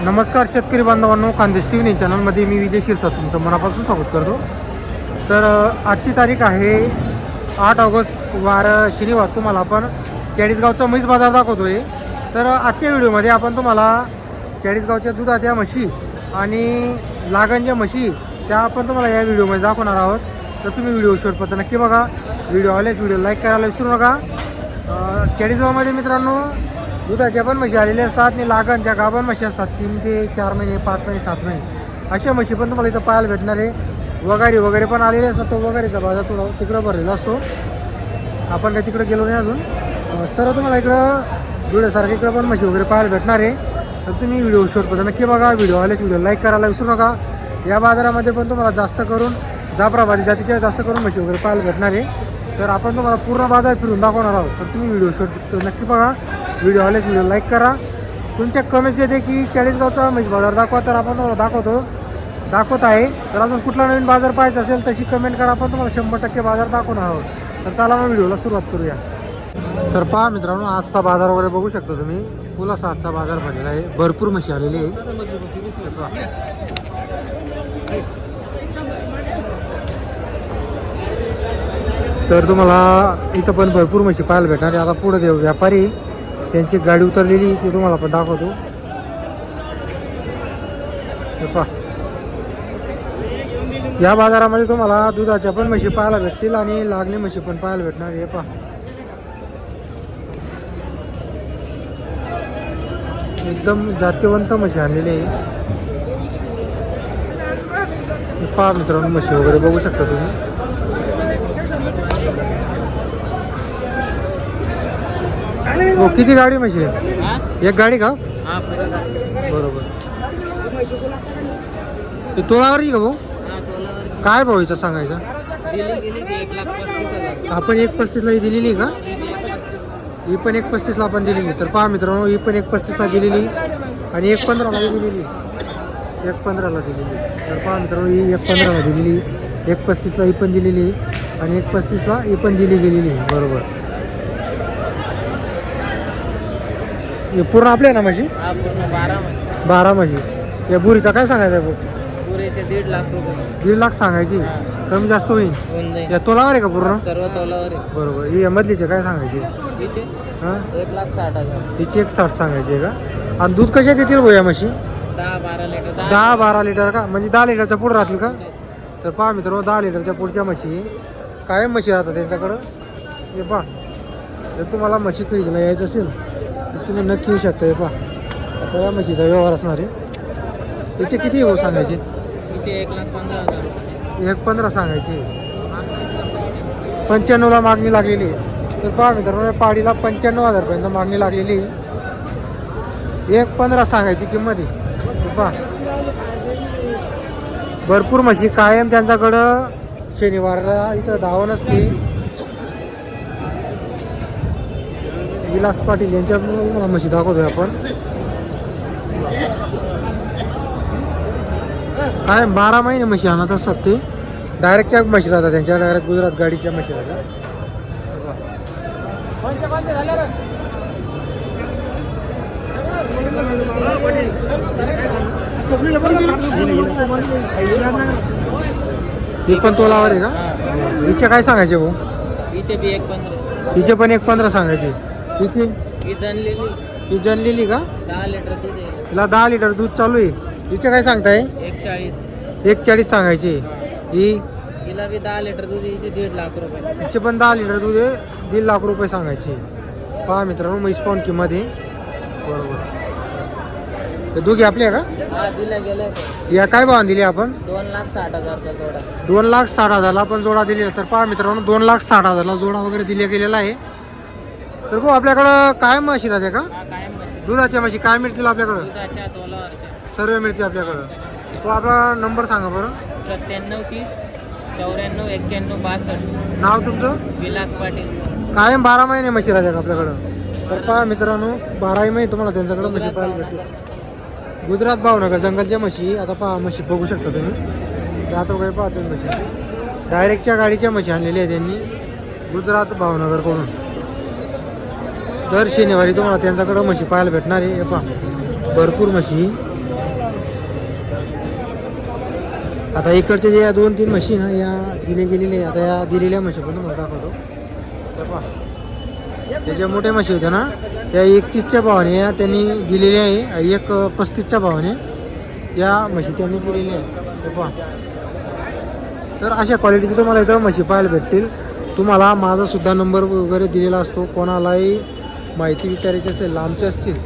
नमस्कार शेतकरी बांधवांनो, खानदेश टी व्ही चॅनलमध्ये मी विजय शिरसाट तुमचं मनापासून स्वागत करतो. तर आजची तारीख आहे 8 ऑगस्ट, वार शनिवार. तुम्हाला आपण चाळीसगावचा म्हैस बाजार दाखवतो आहे. तर आजच्या व्हिडिओमध्ये आपण तुम्हाला चाळीसगावच्या दुधाच्या म्हशी आणि लागणच्या म्हशी त्या आपण तुम्हाला या व्हिडिओमध्ये दाखवणार आहोत. तर तुम्ही व्हिडिओ शेवटपर्यंत नक्की बघा. व्हिडिओ आल्यास व्हिडिओ लाईक करायला विसरू नका. चाळीसगावमध्ये मित्रांनो दुधाच्या पण म्हशी आलेल्या असतात आणि लागणच्या गाभण म्हशी असतात. 3 ते 4 महिने, 5 महिने, 7 महिने अशा म्हशी पण तुम्हाला इथं पाहायला भेटणार आहे. वगैरे पण आलेले असतात. तो वगैरेचा बाजार थोडा तिकडं भरलेला असतो. आपण काही तिकडे गेलो नाही अजून. सर्व तुम्हाला इकडं जुड्यासारखं इकडं पण म्हशी वगैरे पाहायला भेटणार आहे. तर तुम्ही व्हिडिओ शेवटपर्यंत नक्की बघा. व्हिडिओ आलेच व्हिडिओ लाईक करायला विसरू नका. या बाजारामध्ये पण तुम्हाला जास्त करून जाफराबादी जातीच्या जास्त करून म्हशी वगैरे पाहायला भेटणार आहे. तर आपण तुम्हाला पूर्ण बाजार फिरून दाखवणार आहोत. तर तुम्ही व्हिडिओ शेवट नक्की बघा. व्हिडिओ आलेच व्हिडिओ लाईक करा. तुमच्या कमेंट्स येते की चाळीसगावचा म्हैस बाजार दाखवा, तर आपण तुम्हाला दाखवत आहे. तर अजून कुठला नवीन बाजार पाहायचा असेल तशी कमेंट करा. आपण तुम्हाला 100% बाजार दाखवणार आहोत. तर चला मग व्हिडिओला सुरुवात करूया. तर पहा मित्रांनो, आजचा बाजार वगैरे बघू शकता तुम्ही. फुल असा आजचा बाजार भरलेला आहे. भरपूर म्हशी आलेली आहे. तर तुम्हाला इथं पण भरपूर म्हशी पाहायला भेटणार आहे. आता पुढे ते व्यापारी त्यांची गाडी उतरलेली ती तुम्हाला पण दाखवतो. पहा, या बाजारामध्ये तुम्हाला दुधाच्या पण म्हशी पाहायला भेटतील आणि लागणी म्हशी पण पाहायला भेटणार आहे. पहा, एकदम जातीवंत म्हशी आणलेली आहे. पहा मित्रांनो, म्हशी वगैरे बघू शकता तुम्ही. हो, किती गाडी म्हशी आहे? एक गाडी का? बरोबर. ते तोळावर का भाऊ? काय भाऊ हिचा सांगायचा? आपण 1.35 ला दिलेली का? ही पण 1.35 ला आपण दिलेली. तर पहा मित्रांनो, ही पण 1.35 ला दिलेली आणि 1.15 ला दिलेली. 1.15 ला दिलेली. तर पहा मित्रांनो, ही 1.15 ला दिलेली, 1.35 ला ही पण दिलेली आणि 1.35 ला ही पण दिली गेलेली. बरोबर. हे पूर्ण आपले ना माझी 12 म्हशी. या बुरीचा काय सांगायचा भाऊ? पुरेचे 1.5 लाख रुपये. 1.5 लाख सांगायची. कमी जास्त होईल. या तोलावर आहे का पूर्ण? सर्व तोलावर आहे. बरोबर. ही या मधलीचे काय सांगायचे? हिचे हां, 1,60,000. हिची 1.60 सांगायची आहे का? आणि दूध कशात येतील भाऊ या म्हशी? 10-12 लिटर. 10-12 लिटर का? म्हणजे 10 लिटरच्या पुढे राहतील का? तर पहा मित्रांनो, 10 लिटरच्या पुढच्या म्हशी कायम म्हशी राहतात त्यांच्याकडं. हे पहा, जर तुम्हाला म्हशी खरेदीला यायचं असेल तर तुम्ही नक्की येऊ शकता. हे पहा, आता या म्हशीचा व्यवहार असणार आहे. त्याचे किती भाऊ सांगायचे? हिचे 1,15,000 रुपये. 1.15 सांगायची. 95 ला मागणी लागलेली आहे. तर पहा मित्रांनो, पाडीला 95,000 पर्यंत मागणी लागलेली आहे. 1.15 सांगायची किंमत आहे. हे पहा, भरपूर म्हशी कायम त्यांच्याकडं शनिवारला इथं धावण असते. विलास पाटील यांच्या मला म्हशी दाखवतोय आपण. काय 12 महिने म्हशी आणत असतात ते. डायरेक्टच्या म्हशी राहतात त्यांच्या. डायरेक्ट गुजरात गाडीच्या म्हशी राहतात. ही पण तोलावर आहे का? हिचे काय सांगायचे भाऊ? हिचे बी 1,15. हिचे पण 1.15 सांगायचे. हिची ही जनलेली का? 10 लिटर दूध आहे. हिला 10 लिटर दूध चालू आहे. हिचे काय सांगताय? 1.40 सांगायचे. ही हिला बी 10 लिटर दूध. हिचे 1.5 लाख रुपये. हिचे पण 10 लिटर दूध आहे. 1.5 लाख रुपये सांगायचे. पहा मित्रांनो, म्हैस पाऊन किंमत आहे. बरोबर. ते दोघी आपल्या का? हा, दिल्या गेल्या. या काय भावाने दिली आपण? 2,60,000चा जोडा. 2,60,000ला आपण जोडा दिलेला. तर पहा मित्रांनो, 2,60,000ला जोडा वगैरे दिला गेलेला आहे. तर भाऊ, आपल्याकडं काय म्हशी राहते का? हा, कायम म्हशी. दुधाच्या म्हशी काय मिळतील आपल्याकडं? दुधाच्या तोलावरच्या. सर्व मिळते आपल्याकडं. तो आपला नंबर सांगा बरं. 9730 94 91 62. नाव तुमचं? विलास पाटील. कायम 12 महिने म्हशी राहते का आपल्याकडं? तर पहा मित्रांनो, 12 महिने तुम्हाला त्यांच्याकडं म्हशी पाहायला भेटते. गुजरात भावनगर जंगलच्या म्हशी. आता पहा, म्हशी बघू शकता तुम्ही. जात वगैरे पाहा तुम्ही म्हशी. डायरेक्टच्या गाडीच्या म्हशी आणलेल्या आहेत त्यांनी गुजरात भावनगरकडून. दर शनिवारी तुम्हाला त्यांच्याकडं म्हशी पाहायला भेटणार आहे. हे पहा, भरपूर म्हशी आता इकडचे जे या 2-3 म्हशी ना या दिले गेलेले आता या दिलेल्या म्हशी पण तुम्हाला दाखवतो. हे पहा त्या ज्या मोठ्या म्हशी होत्या ना त्या 31च्या भावाने या त्यांनी दिलेल्या आहे. एक 35च्या भावाने या म्हशी त्यांनी दिलेल्या आहे. हे पहा तर अशा क्वालिटीचे तुम्हाला इथं म्हशी पाहायला भेटतील. तुम्हाला माझा सुद्धा नंबर वगैरे दिलेला असतो. कोणालाही माहिती विचारायची असेल लांबचे असतील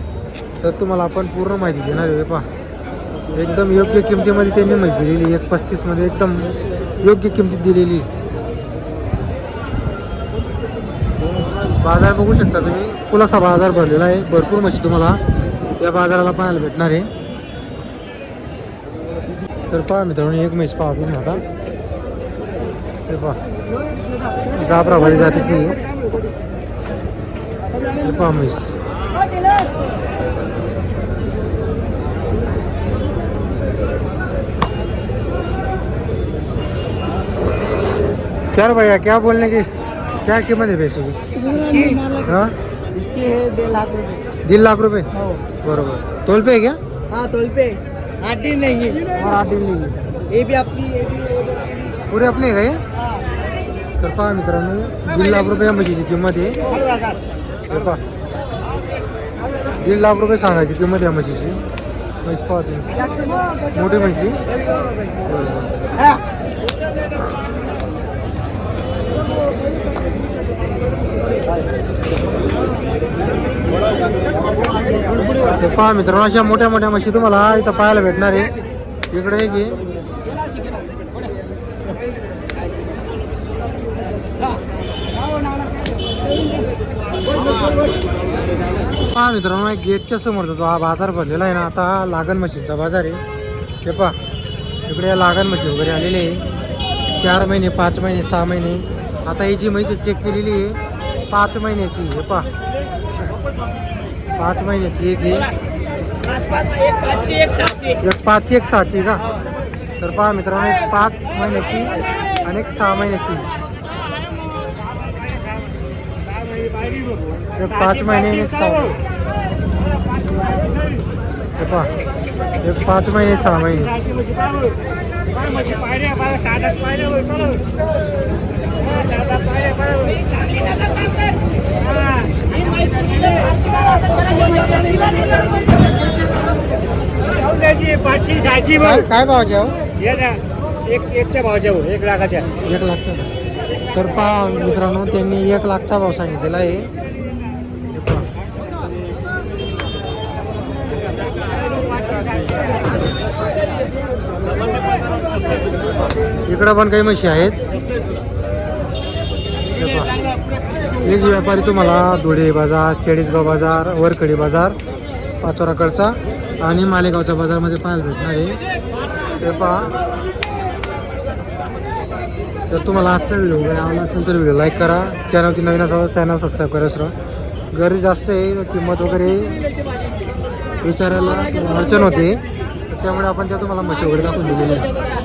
तर तुम्हाला आपण पूर्ण माहिती देणार आहे. पहा एकदम योग्य किमतीमध्ये त्यांनी म्हशी दिलेली 1.35 मध्ये एकदम योग्य किमतीत दिलेली. बाजार बघू शकता तुम्ही पुलासा बाजार भरलेला आहे. भरपूर म्हशी तुम्हाला या बाजाराला पाहायला भेटणार आहे. तर पहा मित्रांनो एक म्हैस पाहा तुम्ही आता. हे पहा जाफराबादी जातीची हे पहा म्हैस. क्या भैया क्या बोलने की क्या कीमत है भैंसों की? हाँ इसकी है 1.5 लाख रुपए. 1.5 लाख रुपए हो. बरोबर. तोल पे है क्या? हाँ तोल पे 8 दिन नहीं है. और 8 दिन लेंगे ये भी आपकी ये भी पुरे अपने आहे का हे? तर पहा मित्रांनो 1.5 लाख रुपये या म्हशीची किंमत आहे. हे पहा 1.5 लाख रुपये सांगायची किंमत या म्हशीची. म्हैस पहा तुम्ही मोठी म्हशी. हे पहा मित्रांनो अशा मोठ्या मोठ्या म्हशी तुम्हाला इथं पाहायला भेटणार आहे. इकडे एक आहे. पहा मित्रांनो एक गेटच्या समोरचा जो हा बाजार भरलेला आहे ना आता हा लागण म्हशींचा बाजार आहे. हे पहा इकडे या लागण म्हशी वगैरे आलेले आहे. 4 महिने 5 महिने 6 महिने. आता ही जी म्हैस चेक केलेली आहे 5 महिन्याची. हे पहा 5 महिन्याची एक आहे. एक 5ची एक 6ची का? तर पहा मित्रांनो एक 5 महिन्याची आणि एक 6 महिन्याची. एक 5 महिने आणि एक 6 महिने. हे पहा एक 5 महिने 6 महिने. काय भावाचे हो? एकच्या भावाच्या 1 लाखाच्या. 1 लाखचा. तर पहा मित्रांनो त्यांनी 1 लाखचा भाव सांगितलेला आहे. हे पहा. इकडं पण काही म्हशी आहेत. हे पहा एक व्यापारी तुम्हाला धुळे बाजार, चाळीसगाव बाजार, वरखडी बाजार, पाचोराकडचा आणि मालेगावच्या बाजारमध्ये पाहायला भेटणार आहे. ते पहा जर तुम्हाला आजचा व्हिडिओ वगैरे आवडला असेल तर व्हिडिओ लाईक करा. चॅनलची नवीन असाल तर चॅनल सबस्क्राईब करा. सर घरी जास्त आहे किंमत वगैरे विचारायला तुम्हाला अडचण होते त्यामुळे आपण त्या तुम्हाला म्हशी वगैरे दाखवून दिलेली आहे.